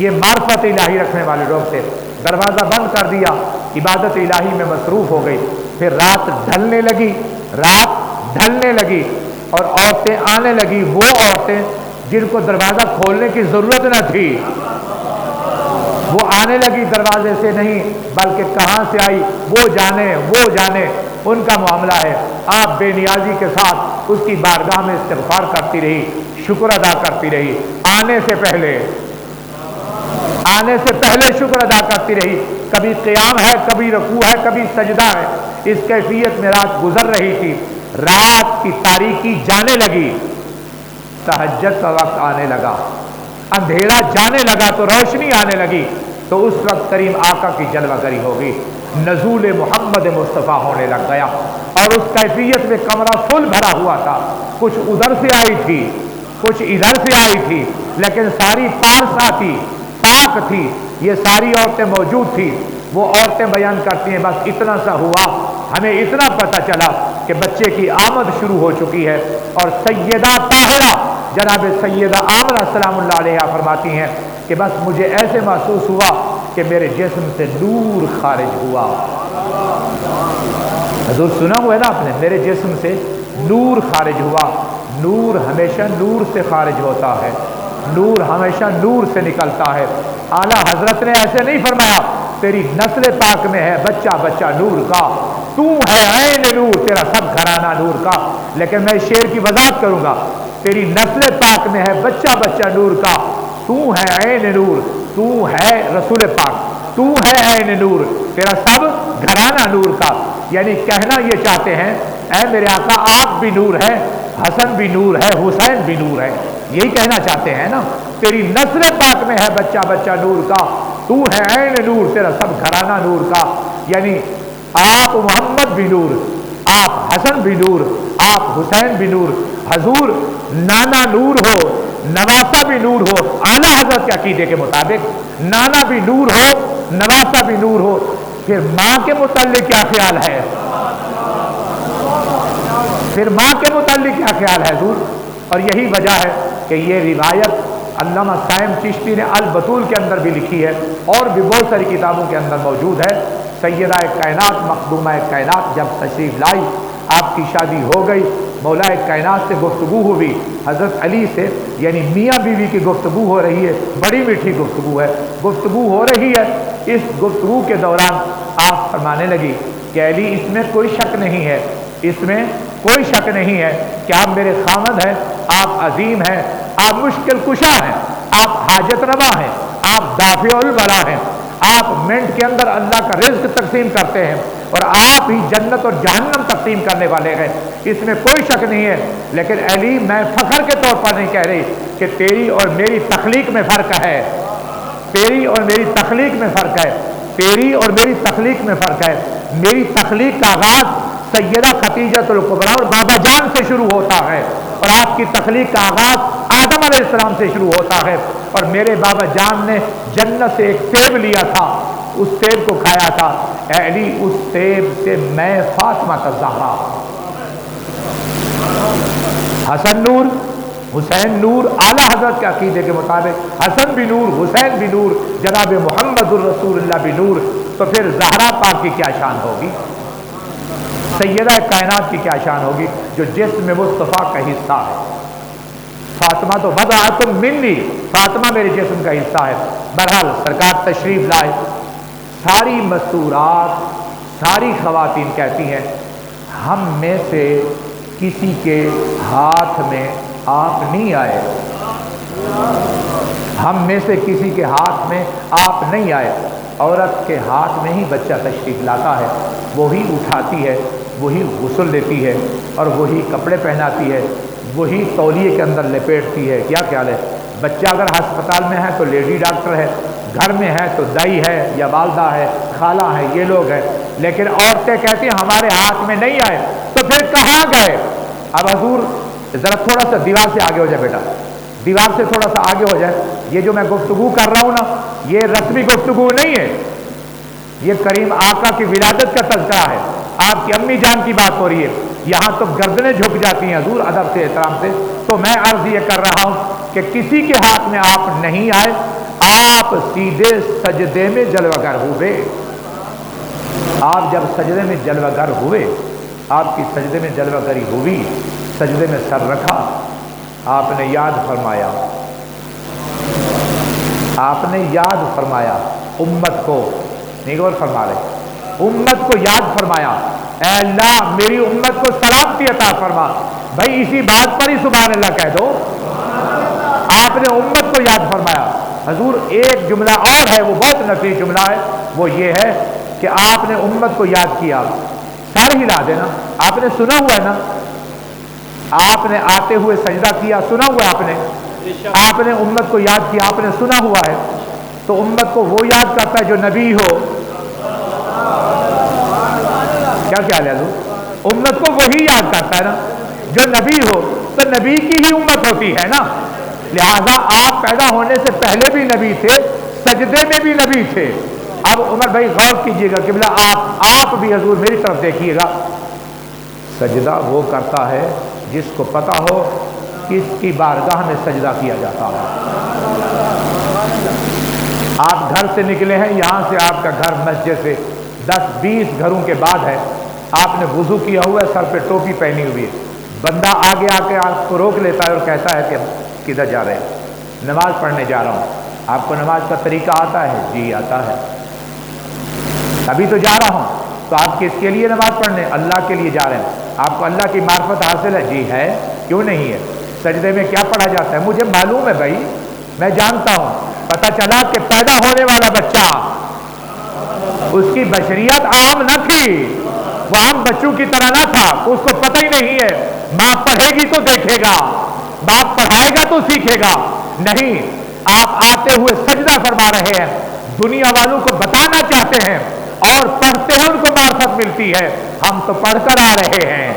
S1: یہ معرفت الہی رکھنے والے لوگ تھے. دروازہ بند کر دیا، عبادت الہی میں مصروف ہو گئی. پھر رات ڈھلنے لگی اور عورتیں آنے لگی، وہ عورتیں جن کو دروازہ کھولنے کی ضرورت نہ تھی، وہ آنے لگی دروازے سے نہیں بلکہ کہاں سے آئی وہ جانے ان کا معاملہ ہے. آپ بے نیازی کے ساتھ اس کی بارگاہ میں استغفار کرتی رہی، شکر ادا کرتی رہی، آنے سے پہلے شکر ادا کرتی رہی. کبھی قیام ہے، کبھی رکوع ہے، کبھی سجدہ ہے. اس کیفیت میں رات گزر رہی تھی. رات کی تاریکی جانے لگی، تہجد کا وقت آنے لگا، اندھیرا جانے لگا تو روشنی آنے لگی. تو اس وقت کریم آقا کی جلوہ گری ہوگی، نزول محمد مصطفیٰ ہونے لگ گیا. اور اس کیفیت میں کمرہ فل بھرا ہوا تھا. کچھ ادھر سے آئی تھی، کچھ ادھر سے آئی تھی، لیکن ساری پارسا تھی، پاک تھی. یہ ساری عورتیں موجود تھی. وہ عورتیں بیان کرتی ہیں بس اتنا سا ہوا، ہمیں اتنا پتہ چلا کہ بچے کی آمد شروع ہو چکی ہے. اور سیدہ طاہرہ جناب سیدہ آمنہ سلام اللہ علیہا فرماتی ہیں کہ بس مجھے ایسے محسوس ہوا کہ میرے جسم سے نور خارج ہوا. حضور سنا ہوا ہے نا آپ نے، میرے جسم سے نور خارج ہوا. نور ہمیشہ نور سے خارج ہوتا ہے، نور ہمیشہ نور سے نکلتا ہے. اعلیٰ حضرت نے ایسے نہیں فرمایا تیری نسل پاک میں ہے بچہ بچہ نور کا، تو ہے عین نور، تیرا سب گھرانہ نور کا. لیکن میں شعر کی وضاحت کروں گا، تیری نسل پاک میں ہے بچہ بچہ نور کا، تو ہے عین نور، تو ہے رسول پاک، تو ہے عین نور، تیرا سب گھرانہ نور کا. یعنی کہنا یہ چاہتے ہیں اے میرے آقا آپ بھی نور ہے، حسن بھی نور ہے، حسین بھی نور ہے. یہی کہنا چاہتے ہیں نا، تیری نسل پاک میں ہے بچہ بچہ نور کا، تو ہے عین نور، تیرا سب گھرانہ نور کا. یعنی آپ محمد بھی نور، آپ حسن بھی نور، آپ حسین بھی نور. حضور نانا نور ہو، نواسا بھی نور ہو. اعلیٰ حضرت کے عقیدے کے مطابق نانا بھی نور ہو، نواسا بھی نور ہو. پھر ماں کے متعلق کیا خیال ہے؟ پھر ماں کے متعلق کیا خیال ہے حضور؟ اور یہی وجہ ہے کہ یہ روایت علامہ قائم چشتی نے البطول کے اندر بھی لکھی ہے اور بھی بہت ساری کتابوں کے اندر موجود ہے. سیدہ کائنات مخدومہ کائنات جب تشریف لائی، آپ کی شادی ہو گئی، مولا کائنات سے گفتگو ہوئی، حضرت علی سے، یعنی میاں بیوی کی گفتگو ہو رہی ہے، بڑی میٹھی گفتگو ہے، گفتگو ہو رہی ہے. اس گفتگو کے دوران آپ فرمانے لگی کہ علی اس میں کوئی شک نہیں ہے، اس میں کوئی شک نہیں ہے کہ آپ میرے خامد ہیں، آپ عظیم ہیں، آپ مشکل کشا ہیں، آپ حاجت روا ہیں، آپ دافع البلا ہیں، آپ منٹ کے اندر اللہ کا رزق تقسیم کرتے ہیں اور آپ ہی جنت اور جہنم تقسیم کرنے والے ہیں، اس میں کوئی شک نہیں ہے. لیکن علی میں فخر کے طور پر نہیں کہہ رہی کہ تیری اور میری تخلیق میں فرق ہے، تیری اور میری تخلیق میں فرق ہے، تیری اور میری تخلیق میں فرق ہے. میری تخلیق کا آغاز سیدہ خدیجۃ الکبریٰ اور بابا جان سے شروع ہوتا ہے، اور آپ کی تخلیق کا آغاز آدم علیہ السلام سے شروع ہوتا ہے. اور میرے بابا جان نے جنت سے ایک سیب لیا تھا، اس سیب کو کھایا تھا. اے علی اس سیب سے میں فاطمہ الزہرا، حسن نور، حسین نور. اعلیٰ حضرت کے عقیدے کے مطابق حسن بھی نور، حسین بھی نور، جناب محمد الرسول اللہ بھی نور. تو پھر زہرا پاک کی کیا شان ہوگی، سیدہ کائنات کی کیا شان ہوگی جو جسم مصطفیٰ کا حصہ ہے. فاطمہ تو بضعۃ منی، فاطمہ میرے جسم کا حصہ ہے. بہرحال سرکار تشریف لائے. ساری مستورات، ساری خواتین کہتی ہیں ہم میں سے کسی کے ہاتھ میں آپ نہیں آئے، ہم میں سے کسی کے ہاتھ میں آپ نہیں آئے. عورت کے ہاتھ میں ہی بچہ تشریف لاتا ہے، وہی اٹھاتی ہے، وہی غسل دیتی ہے اور وہی کپڑے پہناتی ہے، وہی تولیے کے اندر لپیٹتی ہے. کیا خیال ہے؟ بچہ اگر ہسپتال میں ہے تو لیڈی ڈاکٹر ہے، گھر میں ہے تو دائی ہے یا والدہ ہے، خالہ ہے، یہ لوگ ہیں. لیکن عورتیں کہتی ہیں ہمارے ہاتھ میں نہیں آئے. تو پھر کہاں گئے؟ اب حضور ذرا تھوڑا سا دیوار سے آگے ہو جائے بیٹا، دیوار سے تھوڑا سا آگے ہو جائے. یہ جو میں گفتگو کر رہا ہوں نا، یہ رسمی گفتگو نہیں ہے، یہ کریم آقا کی ولادت کا تذکرہ ہے. آپ کی امی جان کی بات ہو رہی ہے. یہاں تو گردنیں جھک جاتی ہیں حضور ادب سے، احترام سے. تو میں عرض یہ کر رہا ہوں کہ کسی کے ہاتھ میں آپ نہیں آئے، آپ سیدھے سجدے میں جلوگر ہوئے. آپ جب سجدے میں جلوگر ہوئے، آپ کی سجدے میں جلوگری ہوئی، سجدے میں سر رکھا، آپ نے یاد فرمایا، آپ نے یاد فرمایا امت کو، نہیں غور فرما رہے، امت کو یاد فرمایا، اے اللہ میری امت کو سلامتی عطا فرما. بھائی اسی بات پر ہی سبحان اللہ کہہ دو. آپ نے امت کو یاد فرمایا. حضور ایک جملہ اور ہے، وہ بہت نفیس جملہ ہے، وہ یہ ہے کہ آپ نے امت کو یاد کیا. سر ہلا دینا، آپ نے سنا ہوا ہے نا، آپ نے آتے ہوئے سجدہ کیا، سنا ہوا ہے آپ نے، آپ نے امت کو یاد کیا، آپ نے سنا ہوا ہے. تو امت کو وہ یاد کرتا ہے جو نبی ہو. کیا خیال ہے حضور؟ امت کو وہی یاد کرتا ہے نا جو نبی ہو. تو نبی کی ہی امت ہوتی ہے نا، لہذا آپ پیدا ہونے سے پہلے بھی نبی تھے، سجدے میں بھی نبی تھے. اب عمر بھائی غور کیجئے گا، قبلہ آپ بھی حضور میری طرف دیکھیے گا. سجدہ وہ کرتا ہے جس کو پتا ہو کس کی بارگاہ میں سجدہ کیا جاتا ہو. آپ گھر سے نکلے ہیں، یہاں سے آپ کا گھر مسجد سے 10-20 گھروں کے بعد ہے، آپ نے وضو کیا ہوا ہے، سر پہ ٹوپی پہنی ہوئی ہے. بندہ آگے آ کے آپ کو روک لیتا ہے اور کہتا ہے کہ کدھر جا رہے ہیں؟ نماز پڑھنے جا رہا ہوں. آپ کو نماز کا طریقہ آتا ہے؟ جی آتا ہے. ابھی تو جا رہا ہوں. تو آپ کس کے لیے نماز پڑھنے؟ اللہ کے لیے جا رہے ہیں. آپ کو اللہ کی معرفت حاصل ہے؟ جی ہے. کیوں نہیں ہے؟ سجدے میں کیا پڑھا جاتا ہے؟ مجھے معلوم ہے بھائی، میں جانتا ہوں. پتہ چلا کہ پیدا ہونے والا بچہ، اس کی بشریت عام نہ تھی، وہ عام بچوں کی طرح نہ تھا، اس کو پتہ ہی نہیں ہے. ماں پڑھے گی تو دیکھے گا، باپ پڑھائے گا تو سیکھے گا. نہیں، آپ آتے ہوئے سجدہ فرما رہے ہیں، دنیا والوں کو بتانا چاہتے ہیں، اور پڑھتے ہیں ان کو معرفت ملتی ہے. ہم تو پڑھ کر آ رہے ہیں.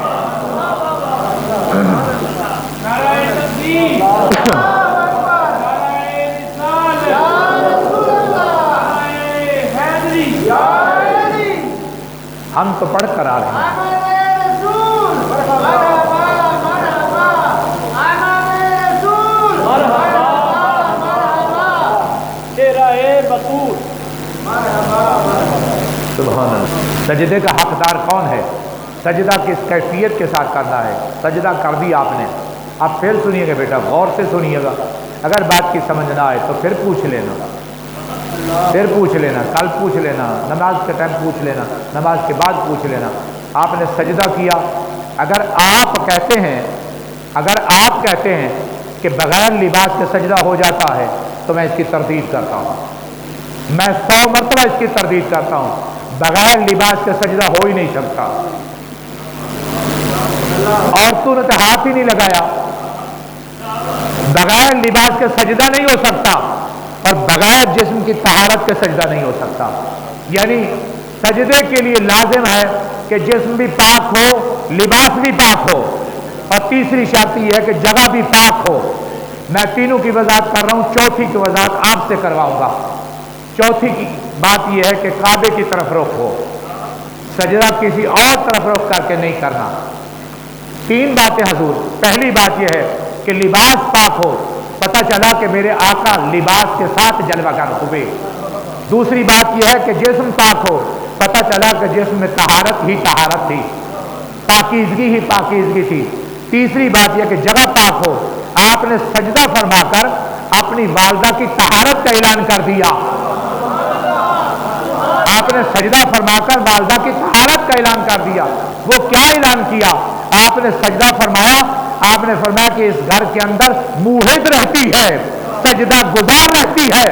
S1: ہم تو پڑھ کر آ رہے ہیں. سبحان اللہ. سجدے کا حقدار کون ہے؟ سجدہ کس کیفیت کے ساتھ کرنا ہے؟ سجدہ کر دیا آپ نے. آپ پھر سنیے گا بیٹا، غور سے سنیے گا. اگر بات کی سمجھ نہ آئے تو پھر پوچھ لینا، پھر پوچھ لینا، کل پوچھ لینا، نماز کے ٹائم پوچھ لینا، نماز کے بعد پوچھ لینا. آپ نے سجدہ کیا. اگر آپ کہتے ہیں کہ بغیر لباس کے سجدہ ہو جاتا ہے تو میں اس کی تردید کرتا ہوں. میں 100 مرتبہ اس کی تردید کرتا ہوں. بغیر لباس کے سجدہ ہو ہی نہیں سکتا. عورتوں نے تو ہاتھ ہی نہیں لگایا. بغیر لباس کے سجدہ نہیں ہو سکتا، اور بغیر جسم کی طہارت کے سجدہ نہیں ہو سکتا. یعنی سجدے کے لیے لازم ہے کہ جسم بھی پاک ہو، لباس بھی پاک ہو، اور تیسری شرط یہ ہے کہ جگہ بھی پاک ہو. میں تینوں کی وضاحت کر رہا ہوں، چوتھی کی وضاحت آپ سے کرواؤں گا. چوتھی کی بات یہ ہے کہ کعبے کی طرف رخ ہو، سجدہ کسی اور طرف رخ کر کے نہیں کرنا. 3 باتیں حضور. پہلی بات یہ ہے کہ لباس پاک ہو. پتہ چلا کہ میرے آقا لباس کے ساتھ جلوہ گر ہوئے. دوسری بات یہ ہے کہ جسم پاک ہو. پتہ چلا کہ جسم میں طہارت ہی طہارت تھی، پاکیزگی ہی پاکیزگی تھی. تیسری بات یہ کہ جگہ پاک ہو. آپ نے سجدہ فرما کر اپنی والدہ کی طہارت کا اعلان کر دیا. آپ نے سجدہ فرما کر والدہ کی طہارت کا اعلان کر دیا. وہ کیا اعلان کیا؟ آپ نے سجدہ فرمایا. آپ نے فرمایا کہ اس گھر کے اندر موحد رہتی ہے، سجدہ گزار رہتی ہے،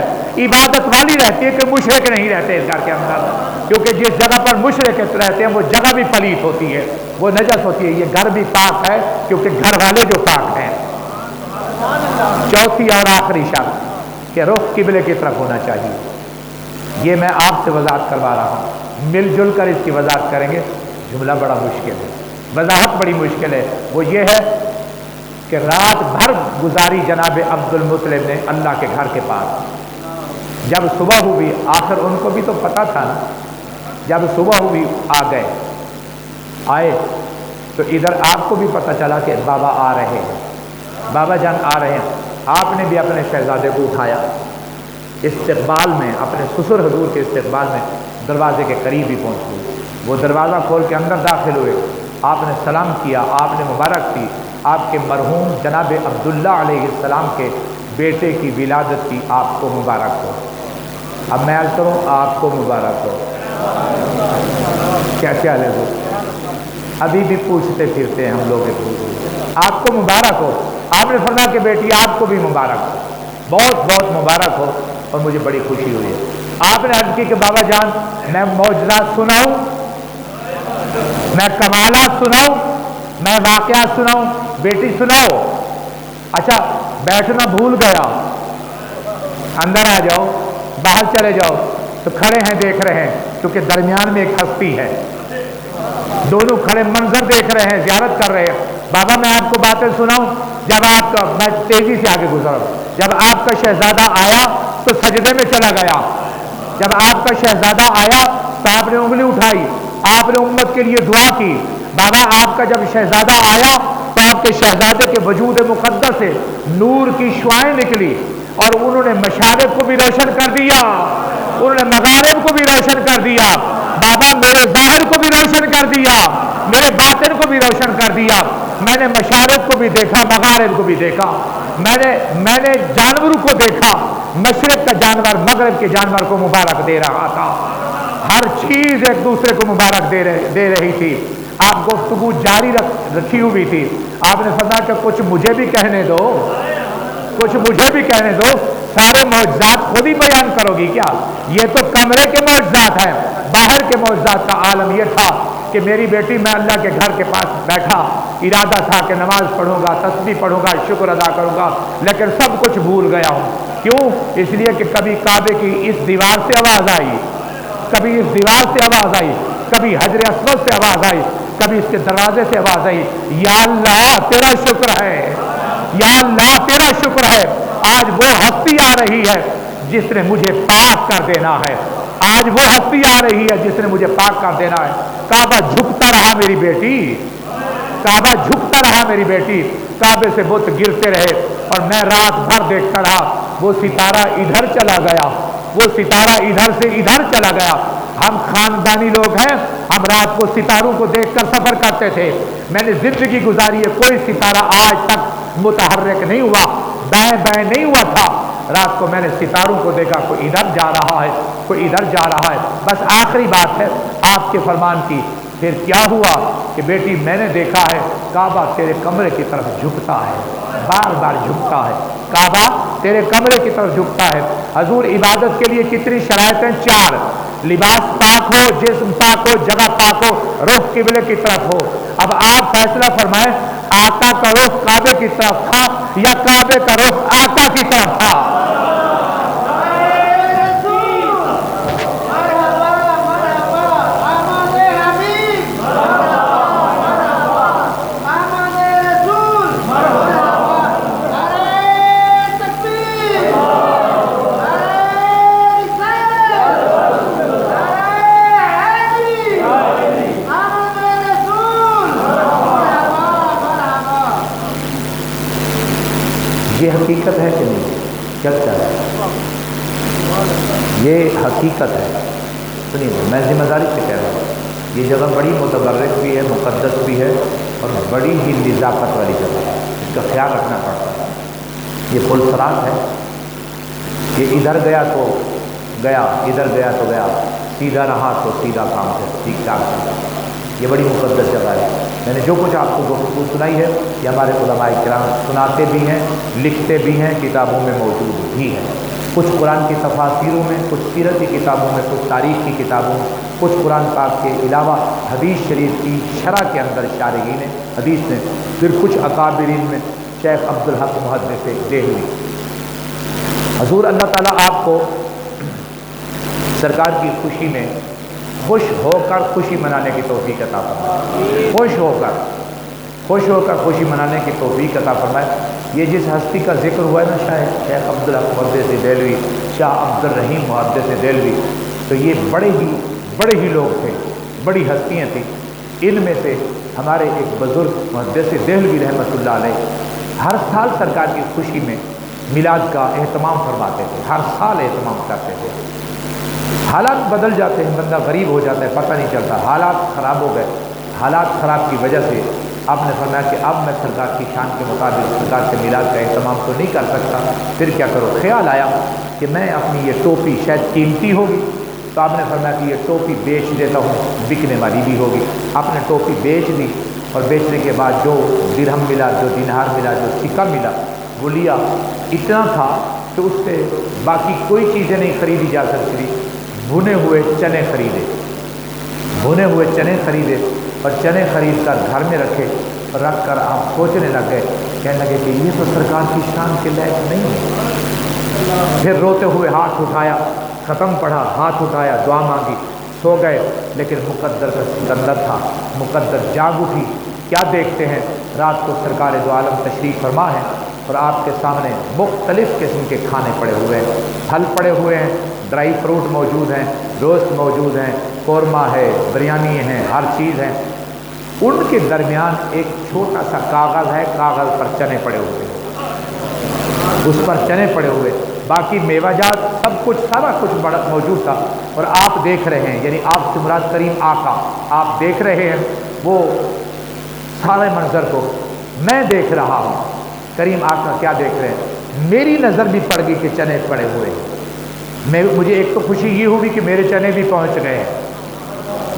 S1: عبادت والی رہتی ہے، کہ مشرک نہیں رہتے اس گھر کے اندر. کیونکہ جس جگہ پر مشرک رہتے ہیں وہ جگہ بھی پلیت ہوتی ہے، وہ نجس ہوتی ہے. یہ گھر بھی پاک ہے کیونکہ گھر والے جو پاک ہیں. چوتھی اور آخری شرط کہ رخ قبلے کی طرف ہونا چاہیے. یہ میں آپ سے وضاحت کروا رہا ہوں، مل جل کر اس کی وضاحت کریں گے. جملہ بڑا مشکل ہے، وضاحت بڑی مشکل ہے. وہ یہ ہے کہ رات بھر گزاری جناب عبد المطلب نے اللہ کے گھر کے پاس. جب صبح ہوئی، آخر ان کو بھی تو پتا تھا نا، جب صبح ہوئی آئے تو ادھر آپ کو بھی پتا چلا کہ بابا آ رہے ہیں، بابا جان آ رہے ہیں. آپ نے بھی اپنے شہزادے کو اٹھایا. استقبال میں، اپنے سسر حضور کے استقبال میں دروازے کے قریب ہی پہنچ گئی۔ وہ دروازہ کھول کے اندر داخل ہوئے، آپ نے سلام کیا، آپ نے مبارک کی، آپ کے مرحوم جناب عبداللہ علیہ السلام کے بیٹے کی ولادت کی، آپ کو مبارک ہو۔ اب میں عرض کروں آپ کو مبارک ہو۔ کیا خیال ہے وہ؟ ابھی بھی پوچھتے پھرتے ہیں ہم لوگ، آپ کو مبارک ہو۔ آپ نے فرمایا کہ بیٹی آپ کو بھی مبارک ہو، بہت بہت مبارک ہو، اور مجھے بڑی خوشی ہوئی ہے۔ آپ نے عرض کی کہ بابا جان میں معجزات سناؤں، میں کمالات سناؤں، میں واقعات سناؤں؟ بیٹی سناؤ۔ اچھا بیٹھنا بھول گیا، اندر آ جاؤ، باہر چلے جاؤ۔ تو کھڑے ہیں دیکھ رہے ہیں، کیونکہ درمیان میں ایک ہستی ہے، دونوں کھڑے منظر دیکھ رہے ہیں، زیارت کر رہے ہیں۔ بابا میں آپ کو باتیں سناؤں؟ جب آپ کا، میں تیزی سے آگے گزرا، جب آپ کا شہزادہ آیا تو سجدے میں چلا گیا۔ جب آپ کا شہزادہ آیا تو آپ نے انگلی اٹھائی، آپ نے امت کے لیے دعا کی۔ بابا آپ کا جب شہزادہ آیا تو آپ کے شہزادے کے وجود مقدس سے نور کی شعائیں نکلی، اور انہوں نے مشارق کو بھی روشن کر دیا، انہوں نے مغارب کو بھی روشن کر دیا۔ بابا میرے ظاہر کو بھی روشن کر دیا، میرے باطن کو بھی روشن کر دیا۔ میں نے مشارق کو بھی دیکھا، مغارب کو بھی دیکھا، میں نے جانوروں کو دیکھا، مشرق کا جانور مغرب کے جانور کو مبارک دے رہا تھا، ہر چیز ایک دوسرے کو مبارک دے رہی تھی۔ آپ گفتگو جاری رکھی ہوئی تھی۔ آپ نے فرمایا کہ کچھ مجھے بھی کہنے دو، کچھ مجھے بھی کہنے دو۔ سارے معجزات خود ہی بیان کرو گی کیا؟ یہ تو کمرے کے معجزات ہیں، باہر کے معجزات کا عالم یہ تھا کہ میری بیٹی، میں اللہ کے گھر کے پاس بیٹھا، ارادہ تھا کہ نماز پڑھوں گا، تسبیح پڑھوں گا، شکر ادا کروں گا، لیکن سب کچھ بھول گیا ہوں۔ کیوں؟ اس لیے کہ کبھی کعبے کی اس دیوار سے آواز آئی، کبھی اس دیوار سے آواز آئی، کبھی حجر اسود سے آواز آئی، کبھی اس کے دروازے سے آواز آئی، یا اللہ تیرا شکر ہے، یا اللہ تیرا شکر ہے، آج وہ ہستی آ رہی ہے جس نے مجھے پاک کر دینا ہے، آج وہ ہستی آ رہی ہے جس نے مجھے پاک کر دینا ہے۔ کعبہ جھکتا رہا میری بیٹی، کعبہ جھکتا رہا میری بیٹی، کعبے سے بت گرتے رہے، اور میں رات بھر دیکھتا رہا۔ وہ ستارہ ادھر چلا گیا، وہ ستارہ ادھر سے ادھر چلا گیا۔ ہم خاندانی لوگ ہیں، ہم رات کو ستاروں کو دیکھ کر سفر کرتے تھے۔ میں نے زندگی گزاری ہے، کوئی ستارہ آج تک متحرک نہیں ہوا، دائیں بائیں نہیں ہوا تھا۔ رات کو میں نے ستاروں کو دیکھا، کوئی ادھر جا رہا ہے، کوئی ادھر جا رہا ہے۔ بس آخری بات ہے آپ کے فرمان کی۔ پھر کیا ہوا کہ بیٹی میں نے دیکھا ہے کعبہ تیرے کمرے کی طرف جھکتا ہے، بار بار جھکتا ہے، کعبہ تیرے کمرے کی طرف جھکتا ہے۔ حضور عبادت کے لیے کتنی شرائطیں؟ 4، لباس پاک ہو، جسم پاک ہو، جگہ پاک ہو، رخ قبلے کی طرف ہو۔ اب آپ فیصلہ فرمائیں، آقا کا رخ کعبے کی طرف تھا یا کعبے کا رخ آقا کی طرف تھا؟ یہ حقیقت ہے کہ نہیں؟ کیا ہے؟ یہ حقیقت ہے۔ سنیے میں ذمہ داری سے کہہ رہا ہوں، یہ جگہ بڑی متبرک بھی ہے، مقدس بھی ہے، اور بڑی ہی نزاکت والی جگہ ہے، اس کا خیال رکھنا پڑتا ہے۔ یہ پل صراط ہے، یہ ادھر گیا تو گیا، ادھر گیا تو گیا، سیدھا رہا تو سیدھا کام ہے، ٹھیک ٹھاک سیدھا۔ یہ بڑی مقدس جگہ ہے۔ میں نے جو کچھ آپ کو گفتگو سنائی ہے یہ ہمارے علماء کرام سناتے بھی ہیں، لکھتے بھی ہیں، کتابوں میں موجود بھی ہیں، کچھ قرآن کی تفاسیروں میں، کچھ سیرت کی کتابوں میں، کچھ تاریخ کی کتابوں میں، کچھ قرآن پاک کے علاوہ حدیث شریف کی شرح کے اندر شارحین حدیث میں، پھر کچھ اکابرین میں، شیخ عبدالحق محدث دہلوی۔ حضور اللہ تعالیٰ آپ کو سرکار کی خوشی میں خوش ہو کر خوشی منانے کی توفیق عطا فرمائے، خوش ہو کر خوشی منانے کی توفیق عطا فرمائے۔ یہ جس ہستی کا ذکر ہوا ہے نا، شیخ عبدالحق محدث دہلوی، شاہ عبد الرحیم محدث دہلوی، تو یہ بڑے ہی لوگ تھے، بڑی ہستیاں تھیں۔ ان میں سے ہمارے ایک بزرگ محدث دہلوی رحمۃ اللہ علیہ ہر سال سرکار کی خوشی میں میلاد کا اہتمام فرماتے تھے، ہر سال اہتمام کرتے تھے۔ حالات بدل جاتے ہیں، بندہ غریب ہو جاتا ہے، پتہ نہیں چلتا، حالات خراب ہو گئے، حالات خراب کی وجہ سے آپ نے فرمایا کہ اب میں سرکار کی شان کے مطابق سرکار سے میلاد کا اہتمام تو نہیں کر سکتا، پھر کیا کرو؟ خیال آیا کہ میں اپنی یہ ٹوپی شاید قیمتی ہوگی، تو آپ نے فرمایا کہ یہ ٹوپی بیچ دیتا ہوں، بکنے والی بھی ہوگی۔ آپ نے ٹوپی بیچ دی، اور بیچنے کے بعد جو درہم ملا، جو دینار ملا، جو سکہ ملا وہ لیا۔ اتنا تھا کہ اس سے باقی کوئی چیزیں نہیں خریدی جا سکتی تھی۔ بھنے ہوئے چنے خریدے، بھنے ہوئے چنے خریدے، اور چنے خرید کر گھر میں رکھے، رکھ کر آپ سوچنے لگے، کہنے لگے کہ یہ تو سرکار کی شان کے لائق نہیں ہے۔ پھر روتے ہوئے ہاتھ اٹھایا، ختم پڑھا، ہاتھ اٹھایا، دعا مانگی، سو گئے۔ لیکن مقدر کا سکندر تھا، مقدر جاگ اٹھی۔ کیا دیکھتے ہیں؟ رات کو سرکار دو عالم تشریف فرما ہے، اور آپ کے سامنے مختلف قسم کے کھانے پڑے ہوئے ہیں، پھل پڑے ہوئے ہیں، ڈرائی فروٹ موجود ہیں، روسٹ موجود ہیں، قورمہ ہے، بریانی ہے، ہر چیز ہے۔ ان کے درمیان ایک چھوٹا سا کاغذ ہے، کاغذ پر چنے پڑے ہوئے ہیں، اس پر چنے پڑے ہوئے، باقی میوہ جات سب کچھ، سارا کچھ بڑا موجود تھا۔ اور آپ دیکھ رہے ہیں، یعنی آپ سے مراد کریم آقا، آپ دیکھ رہے ہیں وہ سارے منظر کو، میں دیکھ رہا ہوں۔ کریم آقا کیا دیکھ رہے ہیں؟ میری نظر بھی پڑ گئی کہ چنے پڑے ہوئے ہیں۔ مجھے ایک تو خوشی یہ ہوئی کہ میرے چنے بھی پہنچ گئے ہیں،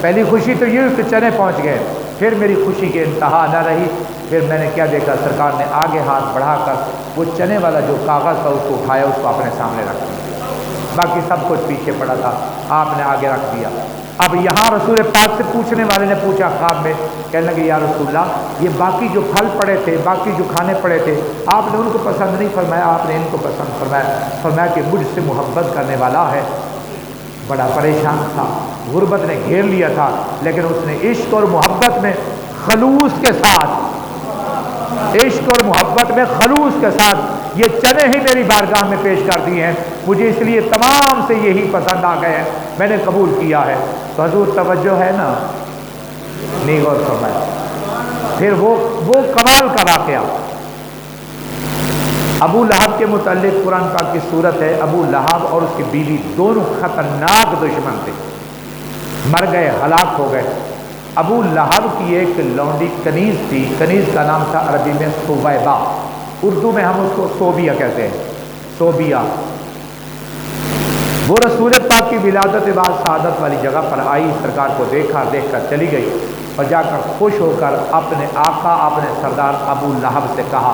S1: پہلی خوشی تو یہ ہوئی کہ چنے پہنچ گئے۔ پھر میری خوشی کی انتہا نہ رہی، پھر میں نے کیا دیکھا؟ سرکار نے آگے ہاتھ بڑھا کر وہ چنے والا جو کاغذ تھا اس کو اٹھایا، اس کو اپنے سامنے رکھ دیا، باقی سب کچھ پیچھے پڑا تھا، آپ نے آگے رکھ دیا۔ اب یہاں رسول پاک سے پوچھنے والے نے پوچھا خواب میں، کہنے لگے یا رسول اللہ، یہ باقی جو پھل پڑے تھے، باقی جو کھانے پڑے تھے، آپ نے ان کو پسند نہیں فرمایا، آپ نے ان کو پسند فرمایا۔ فرمایا کہ مجھ سے محبت کرنے والا ہے۔ بڑا پریشان تھا، غربت نے گھیر لیا تھا، لیکن اس نے عشق اور محبت میں خلوص کے ساتھ، عشق اور محبت میں خلوص کے ساتھ یہ چنے ہی میری بارگاہ میں پیش کر دیے ہیں، مجھے اس لیے تمام سے یہی پسند آ گئے ہیں، میں نے قبول کیا ہے۔ تو حضور توجہ ہے نا، نہیں غور فرمایا۔ پھر وہ کمال کا واقعہ ابو لہب کے متعلق قرآن پاک کی صورت ہے۔ ابو لہب اور اس کی بیوی دونوں خطرناک دشمن تھے، مر گئے، ہلاک ہو گئے۔ ابو لہب کی ایک لونڈی کنیز تھی، کنیز کا نام تھا عربی میں صویبہ، اردو میں ہم اس کو صوبیہ کہتے ہیں، صوبیہ۔ وہ رسول پاک کی ولادت بعد سعادت والی جگہ پر آئی، سرکار کو دیکھا، دیکھ کر چلی گئی، اور جا کر خوش ہو کر اپنے آقا، اپنے سردار ابو لہب سے کہا،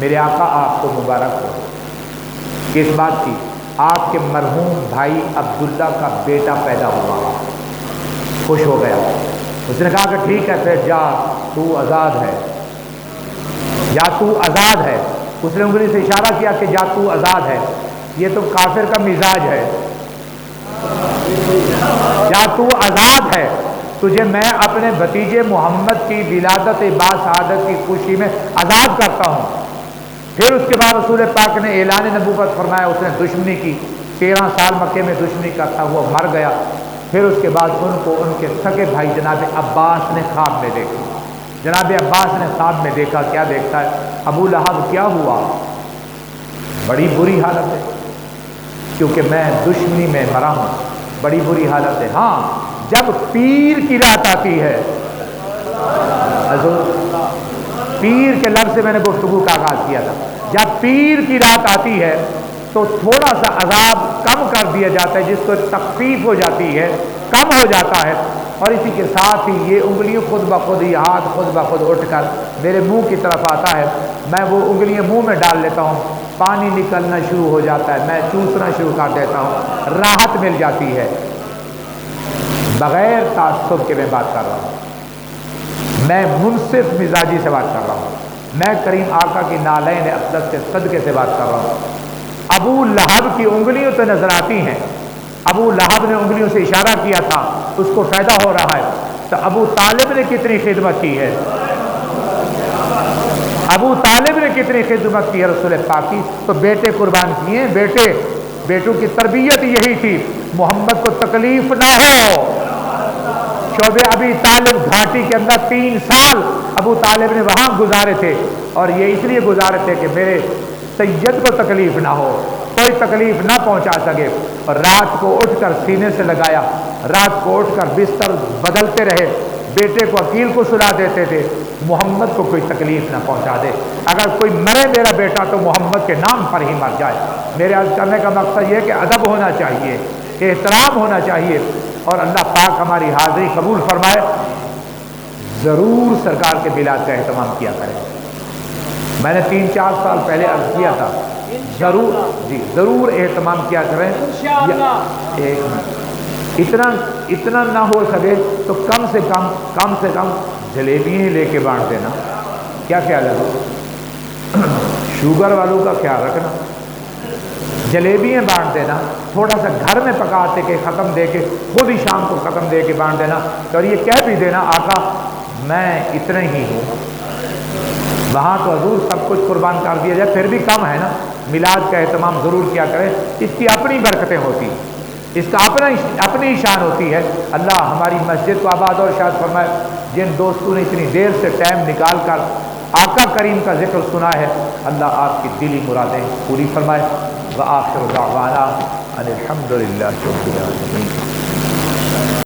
S1: میرے آقا آپ کو مبارک ہو۔ کس بات کی؟ آپ کے مرحوم بھائی عبداللہ کا بیٹا پیدا ہوا۔ خوش ہو گیا، اس نے کہا کہ ٹھیک ہے، پھر جا، تو آزاد ہے، یا تو آزاد ہے۔ اس نے انگلی سے اشارہ کیا کہ جا تو آزاد ہے، یہ تو کافر کا مزاج ہے، یا تو آزاد ہے، تجھے میں اپنے بھتیجے محمد کی ولادت باسعادت کی خوشی میں آزاد کرتا ہوں۔ پھر اس کے بعد رسول پاک نے اعلان نبوت فرمایا، اس نے دشمنی کی، 13 سال مکے میں دشمنی کرتا ہوا مر گیا۔ پھر اس کے بعد ان کو ان کے سگے بھائی جناب عباس نے خواب میں دیکھا، جناب عباس نے خواب میں دیکھا۔ کیا دیکھتا ہے؟ ابو لہب کیا ہوا؟ بڑی بری حالت ہے، کیونکہ میں دشمنی میں مرا ہوں، بڑی بری حالت ہے۔ ہاں، جب پیر کی رات آتی ہے، حضور پیر کے لفظ سے میں نے گفتگو کا آغاز کیا تھا، جب پیر کی رات آتی ہے تو تھوڑا سا عذاب کم کر دیا جاتا ہے، جس کو تخفیف ہو جاتی ہے، کم ہو جاتا ہے، اور اسی کے ساتھ ہی یہ انگلیاں خود بخود، یہ ہاتھ خود بخود اٹھ کر میرے منہ کی طرف آتا ہے، میں وہ انگلیاں منہ میں ڈال لیتا ہوں، پانی نکلنا شروع ہو جاتا ہے، میں چوسنا شروع کر دیتا ہوں، راحت مل جاتی ہے۔ بغیر تعصب کے میں بات کر رہا ہوں، میں منصف مزاجی سے بات کر رہا ہوں، میں کریم آقا کی نالین اقدس کے صدقے سے بات کر رہا ہوں۔ ابو لہب کی انگلیوں تو نظر آتی ہیں، ابو لہب نے انگلیوں سے اشارہ کیا تھا، اس کو فائدہ ہو رہا ہے، تو ابو طالب نے کتنی خدمت کی ہے، ابو طالب نے کتنی خدمت کی ہے رسول پاک کی، تو بیٹے قربان کیے، بیٹوں کی تربیت یہی تھی، محمد کو تکلیف نہ ہو۔ شعبہ ابی طالب گھاٹی کے اندر 3 سال ابو طالب نے وہاں گزارے تھے، اور یہ اس لیے گزارے تھے کہ میرے سید کو تکلیف نہ ہو، کوئی تکلیف نہ پہنچا سکے، اور رات کو اٹھ کر سینے سے لگایا، رات کو اٹھ کر بستر بدلتے رہے، بیٹے کو عقیل کو سلا دیتے تھے محمد کو کوئی تکلیف نہ پہنچا دے، اگر کوئی مرے میرا بیٹا تو محمد کے نام پر ہی مر جائے۔ میرے عرض کرنے کا مقصد یہ کہ ادب ہونا چاہیے، احترام ہونا چاہیے، اور اللہ پاک ہماری حاضری قبول فرمائے۔ ضرور سرکار کے میلاد کا اہتمام کیا کریں۔ میں نے 3-4 سال پہلے عرض کیا تھا، ضرور جی ضرور اہتمام کیا کریں۔ اتنا نہ ہو سکے تو کم سے کم جلیبیاں لے کے بانٹ دینا، کیا خیال ہے؟ شوگر والوں کا خیال رکھنا، جلیبیاں بانٹ دینا، تھوڑا سا گھر میں پکاتے کے ختم دے کے خود ہی شام کو ختم دے کے بانٹ دینا، اور یہ کہہ بھی دینا آقا میں اتنا ہی ہوں۔ وہاں تو حضور سب کچھ قربان کر دیا جائے، پھر بھی کم ہے نا۔ میلاد کا اہتمام ضرور کیا کریں، اس کی اپنی برکتیں ہوتی ہیں، اس کا اپنی شان ہوتی ہے۔ اللہ ہماری مسجد کو آباد اور شاد فرمائے۔ جن دوستوں نے اتنی دیر سے ٹائم نکال کر آقا کریم کا ذکر سنا ہے، اللہ آپ کی دلی مرادیں پوری فرمائے۔ وآخر دعوانا ان الحمد للہ رب العالمین۔